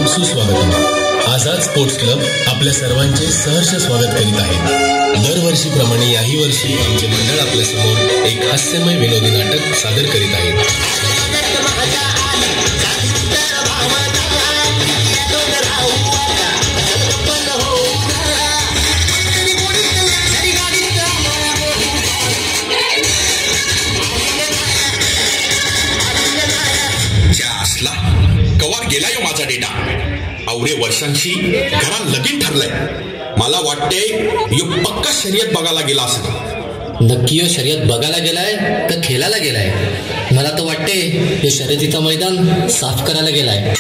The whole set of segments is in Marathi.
स्वागतम सुस्वागतम. आझाद स्पोर्ट्स क्लब आपल्या सर्वांचे सहर्ष स्वागत करीत आहे. दरवर्षीप्रमाणे याही वर्षी आमचे मंडळ आपल्यासमोर एक हास्यमय विनोदी नाटक सादर करीत आहे. कवा गेलाय माझा डेटा. अवघे वर्षांशी घरात लगीन ठरलंय. मला वाटते यो पक्का शर्यत बघायला गेला असेल. नक्की यो शर्यत बघायला गेलाय का खेळायला गेलाय? मला तर वाटते यो शर्यतीचं मैदान साफ करायला गेलाय.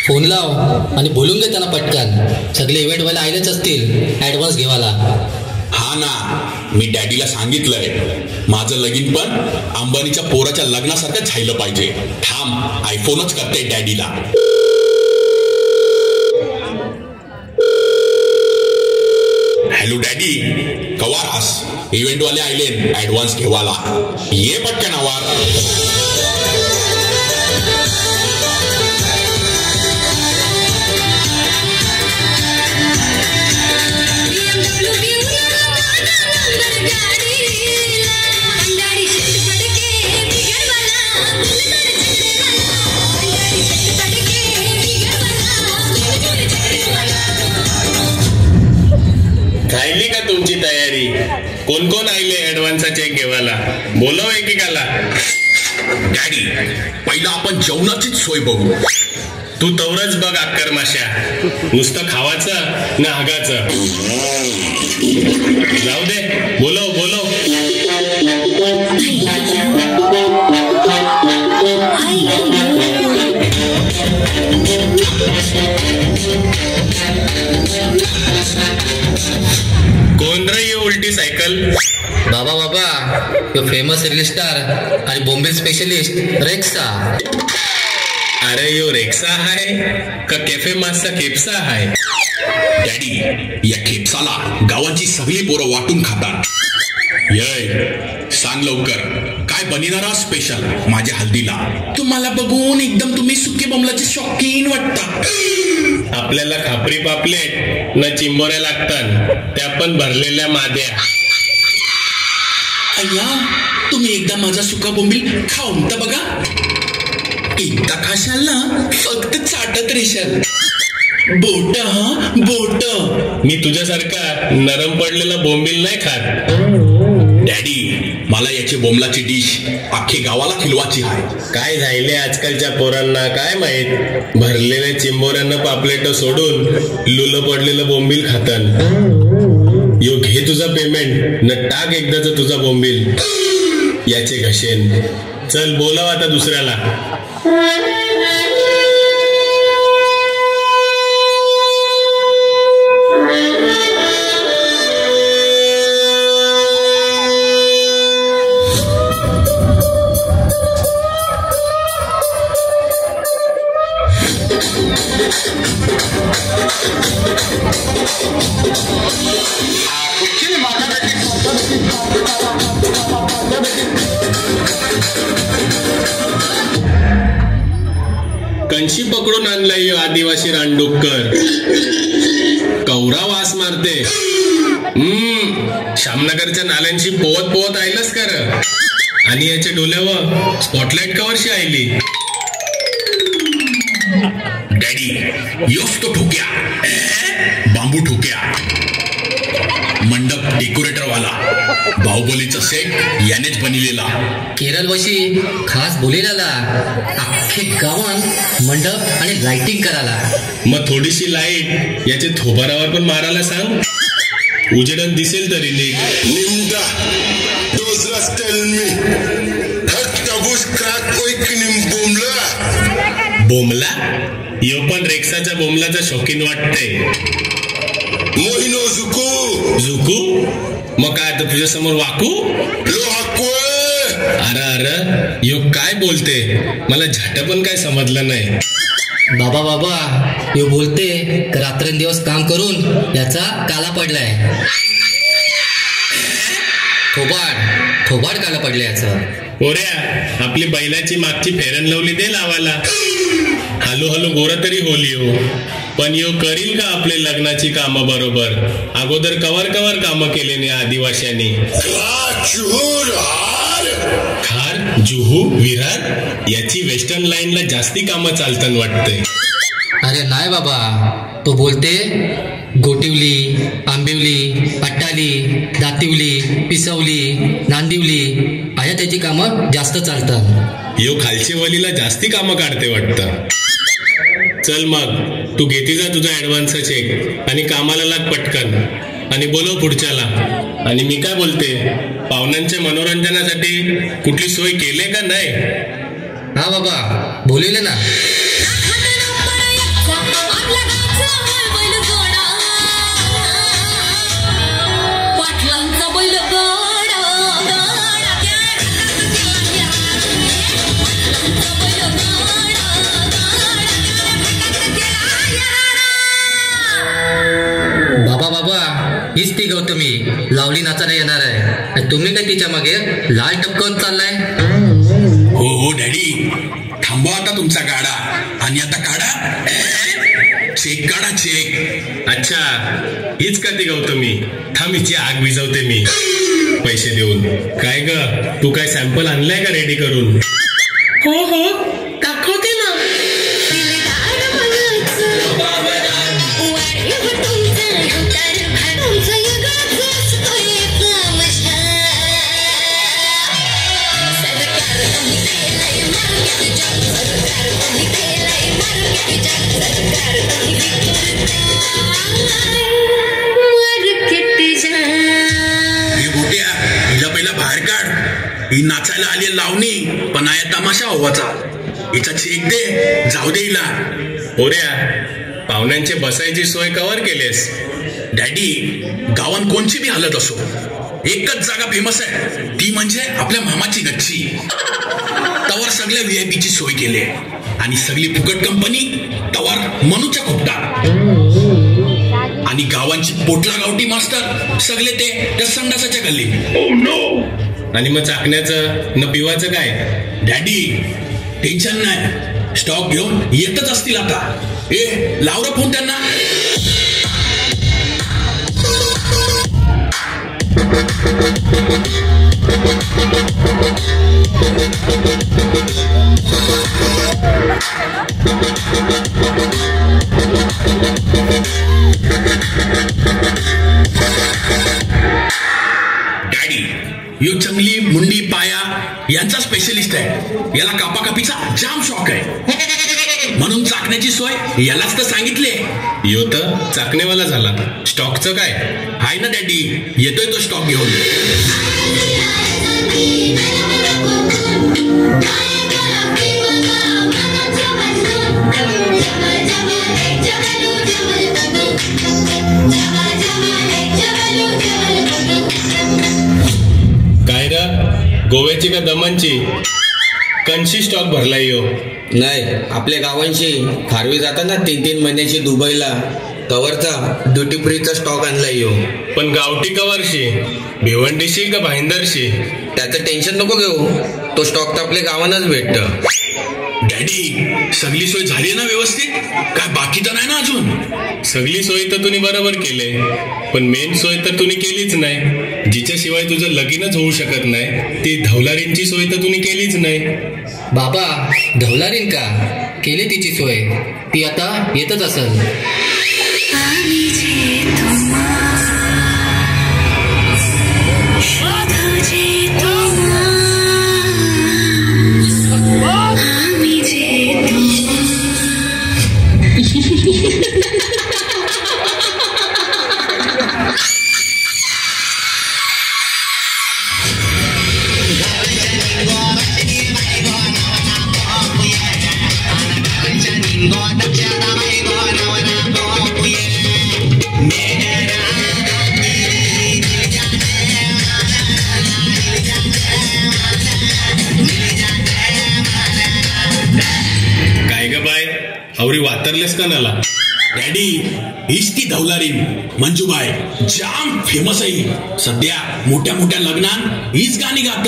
फोन लाव आणि बोलून घे त्यांना पटकन. सगळे इव्हेंट व्हायला आलेच असतील ऍडव्हान्स घेवाला. हा ना, मी डॅडीला सांगितलंय माझं लगीन पण अंबानीच्या पोराच्या लग्नासारखं झालं पाहिजे. थांब, आयफोनच करते डॅडीला. हॅलो डॅडी, कवारास इव्हेंट वाले आयले ऍडव्हान्स घेवाला. ये पटकन आवार. झाली का तुमची तयारी? कोण कोण आले ऍडव्हान्सचा चेक घेवायला? बोलव एकेकाला. डॅडी, पहिला आपण जेवणाचीच सोय बघू. तू तवरच बघ अक्कर माश्या. नुसतं खावाचं ना हागाचं. जाऊ दे, बोलव बोलव. कोण रे यो उलटी सायकल? बाबा बाबा, यो फेमस रील स्टार आणि बॉम्बे स्पेशलिस्ट रेक्सा. अरे यो रेक्सा हाय का कॅफे मासचा केपसा हाय? डॅडी, या खेपसाला गावाची सगळी पोरं वाटून खातात. ये सांग लवकर, काय बनिनारा स्पेशल माझ्या हल्दीला? तुम्हाला बघून एकदम तुम्ही सुके बोंबलाचे शौकीन वाटता. आपल्याला खापरी पापलेट न चिंबोऱ्या लागतात, त्या पण भरलेल्या माद्या. अय्या, तुम्ही एकदा माझा सुका बोंबील खाऊन तर बघा. एकदा खाशाल ना, फक्त चाटत रेशाल. बोट, हा बोट. मी तुझ्यासारखा नरम पडलेला बोंबील नाही खात. डॅडी, मला याची बोंबलाची डिश अख्खे गावाला खिलवाची आहे. काय झाले आजकालच्या पोरांना काय माहित, भरलेल्या चिंबोऱ्यांना पापलेट सोडून लुलं पडलेलं बोंबील खातात. यो घे तुझा पेमेंट न टाक एकदाच तुझा बोंबील. याचे घशेन. चल बोलाव आता दुसऱ्याला. कंशी पकडून आणलाय आदिवासी रानडुक्कर. कौरा वास मारते. श्यामनगरच्या नाल्यांशी पोवत पोवत आयलंच कर. आणि याच्या डोल्यावर स्पॉटलाइट कवरशी आयली. डॅडी, योच तो ठोक्या, बांबू ठोक्या, मंडप डेकोरेटर वाला. बाहुबलीचा सेट यानेच बनलेला. केरळ वशी खास बोलेला अख्खे गावात मंडप आणि लाइटिंग करायला. मग थोडीशी लाईट याच्या थोबारावर पण मारायला सांग. उजेडन दिसेल तरी नीट. निमदा those last tell me हट बुश क्राक कोई किनिम बोमला. बोमला? यो पण रेक्साच्या बोमलाचा शौकीन वाटते. मोहिनो जुकू. जुकू? मग काय आता तुझ्या समोर वाकू? लो हाकू. अरे अरे, यो काय बोलते? मला झट पण काय समजलं नाही. बाबा बाबा, यो बोलते रात्रंदिवस काम करून याचा काला पडलाय. थोबाड काला पडलाय याचा. पोऱ्या आपली बैलाची मागची फेरन लावली दे लावाला. हलू हलू गोरा तरी होली हो, पण यो करील का आपले लग्नाची कामं बरोबर? अगोदर कवर कवर कामं केले ने आदिवाशांनी. खार जुहू विरार याची वेस्टर्न लाईनला जास्ती कामं चालतात वाटतंय. अरे नाही बाबा, तो बोलते गोटिवली, आंबिवली, अट्टाली, दातिवली, पिसवली, नांदिवली अशा त्याची कामं जास्त चालतात. यो खालचे वलीला जास्ती कामं काढते वाटतं. चल मग तू घेती जा तुझा ऍडव्हान्स चेक आणि कामाला लाग पटकन आणि बोलव पुढच्याला. आणि मी काय बोलते, पाहुण्यांच्या मनोरंजनासाठी कुठली सोय केले का नाही? हा बाबा, बोलवले ना. हीच ती गौतमी लावली नाचायला येणार आहे. तुम्ही काय तिच्या मागे लाल टपकवत चाललाय? हो हो डॅडी, थांबवा आता तुमचा गाडा. आणि आता काढा चेक, काढा चेक. अच्छा, हीच का ती गौतमी? थांबीची आग विझवते मी पैसे देऊन. काय ग, तू काय सॅम्पल आणलाय का रेडी करून? हो हो, दाखवते ना. ही नाचायला आली लावणी, पण आहे तमाशा हवाचा. हिचा चेक दे, जाऊ दे हिला. पोऱ्या, पाहुण्यांचे बसायची सोय कवर केलेस? डॅडी, गावात कोणची बी हालत असो, एकच जागा फेमस आहे, ती म्हणजे आपल्या मामाची गच्ची. तवर सगळ्या व्हीआयपीची सोय केली आणि सगळी फुकट कंपनी तवर मनूच्या खोपटात. आणि गावांची पोटला गावठी मास्टर सगळे ते त्या संडासाच्या गल्ली. Oh no! आणि मग चाकण्याचं न पिवाचं काय? डॅडी टेन्शन नाही, स्टॉक घेऊन येतच असतील आता. लावरा फोन त्यांना. डॅडी, यो चंगली मुंडी पाया यांचा स्पेशलिस्ट आहे. याला कापाकापीचा जाम शॉक आहे, म्हणून चाकण्याची सोय यालाच तर सांगितले. यो तर चाकणेवाला झाला. स्टॉकचं काय? हाय ना डॅडी, येतोय तो स्टॉक घेऊन. काय र, गोव्याची का दमनची? कंशी स्टॉक भरलाय यो? नाही, आपल्या गावांची खारवी जातात ना 3-3 महिन्याची दुबईला, कवरचा ड्युटी फ्रीचा स्टॉक आणलाय यो. पण गावठी कवरशी, भिवंडीशी का भाईंदरशी? त्याचं टेन्शन नको घेऊ, तो स्टॉक तर आपल्या गावानच भेटतं. डॅडी, सगळी सोय झाली ना व्यवस्थित? काय बाकी तर नाही ना अजून? सगळी सोय तर तुम्ही बरोबर केले, पण मेन सोय तर तुम्ही केलीच नाही. जिच्याशिवाय तुझं लगीनच होऊ शकत नाही, ती धवलारींची सोय तर तुम्ही केलीच नाही. बाबा, धवलारीन का केली तिची सोय? ती आता येतच असेल. काय ग बाय, आवरी वातरलेस का नाला? डॅडी हीच ती धवलारीन मंजूबाई, जाम फेमस आहे सध्या. मोठ्या मोठ्या लग्नात हीच गाणी गात.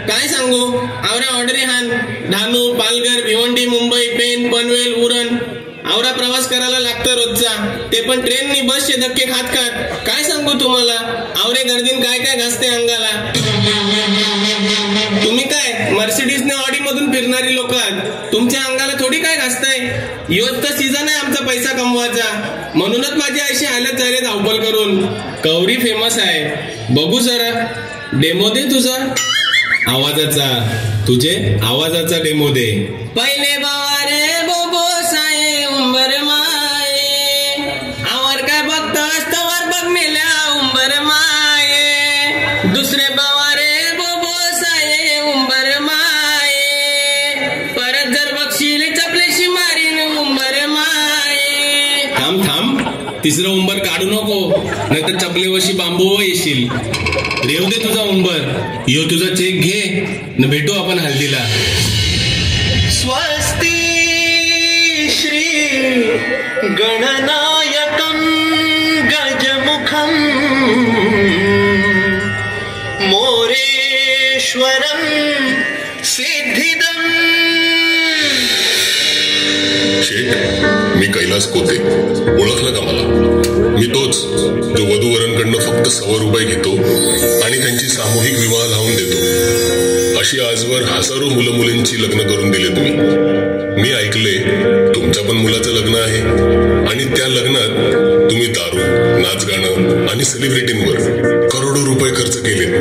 काय सांगू, आवरा ऑर्डरी हान धानू, पालघर, भिवंडी, मुंबई, पेन, पनवेल, उरण. आवरा प्रवास करायला लागतं रोजचा, ते पण ट्रेननी बसचे धक्के खात खात. काय सांगू तुम्हाला, आवरे गर्दीन काय काय घासते अंगाला. तुम्ही काय मर्सिडीजने ऑडी मधून फिरणारी लोक आहात, तुमच्या अंगाला थोडी काय घासताय. योच तर सीझन आहे आमचा पैसा कमवायचा, म्हणूनच माझी आईशी हालत झाली धावपल करून. कवरी फेमस आहे, बघू जरा डेमो दे तुझा आवाजाचा, तुझे आवाजाचा डेमो दे. पहिले बावारे बोबो साये उंबर माये, आवर काय बघतोस तवर बघ मेल्या उंबर माये. दुसरे बावारे बोबो साये उंबर माये, परत जर बघशील चपलेशी मारीन उंबर माये. थांब थांब, तिसरं उंबर काढू नको, नाहीतर चपलेवशी बांबू येशील. रेव दे तुझा उंबर, यो तुझा चेक घे न भेटू आपण हल्दीला. स्वस्ति श्री गणनायकं गजमुखं मोरेश्वरं सिद्धिदं. शेठ, मी कैलास कोते, ओळखलं का मला? मी तोच जो वधूवरांकडनं फक्त ₹100 घेतो आणि त्यांची सामूहिक विवाह लावून देतो. अशी आजवर हजारो मुलं मुलींची लग्न करून दिले तुम्ही. मी ऐकले तुमच्या पण मुलाचं लग्न आहे आणि त्या लग्नात तुम्ही दारू, नाच गाणं आणि सेलिब्रिटींवर करोडो रुपये खर्च केलेत.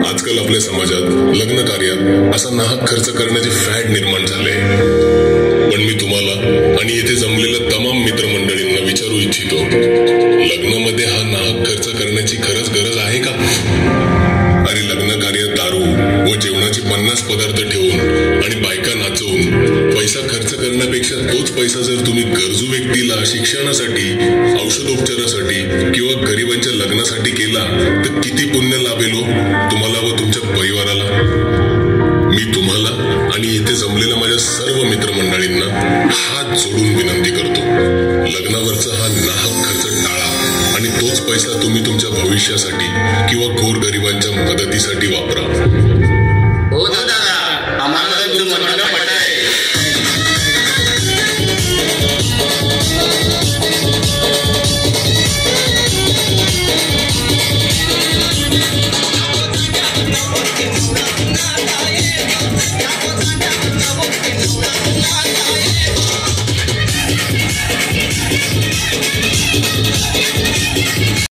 आजकाल आपल्या समाजात लग्न कार्यात असा नाहक खर्च करण्याचे फॅड निर्माण झाले. पण मी तुम्हाला आणि येथे जमलेल्या तमाम मित्रमंडळींना विचारू इच्छितो, लग्नामध्ये हा नाहक खर्च करण्याची खरंच गरज आहे का? अरे लग्न कार्यात दारू व जेवणाचे 50 पदार्थ ठेवून आणि बायका नाचवून पैसा खर्च करण्यापेक्षा तोच पैसा जर तुम्ही गरजू व्यक्तीला शिक्षणासाठी, औषधोपचारासाठी किंवा गरिबांच्या लग्नासाठी केला तर किती पुण्य लाभेल तुम्हाला व तुमच्या परिवाराला. मी तुम्हाला आणि येथे जमलेल्या माझ्या सर्व मित्रमंडळींना हात जोडून विनंती करतो, लग्नावरचा हा नाहक खर्च टाळा आणि तोच पैसा तुम्ही तुमच्या भविष्यासाठी किंवा गोरगरिबांच्या मदतीसाठी वापरा.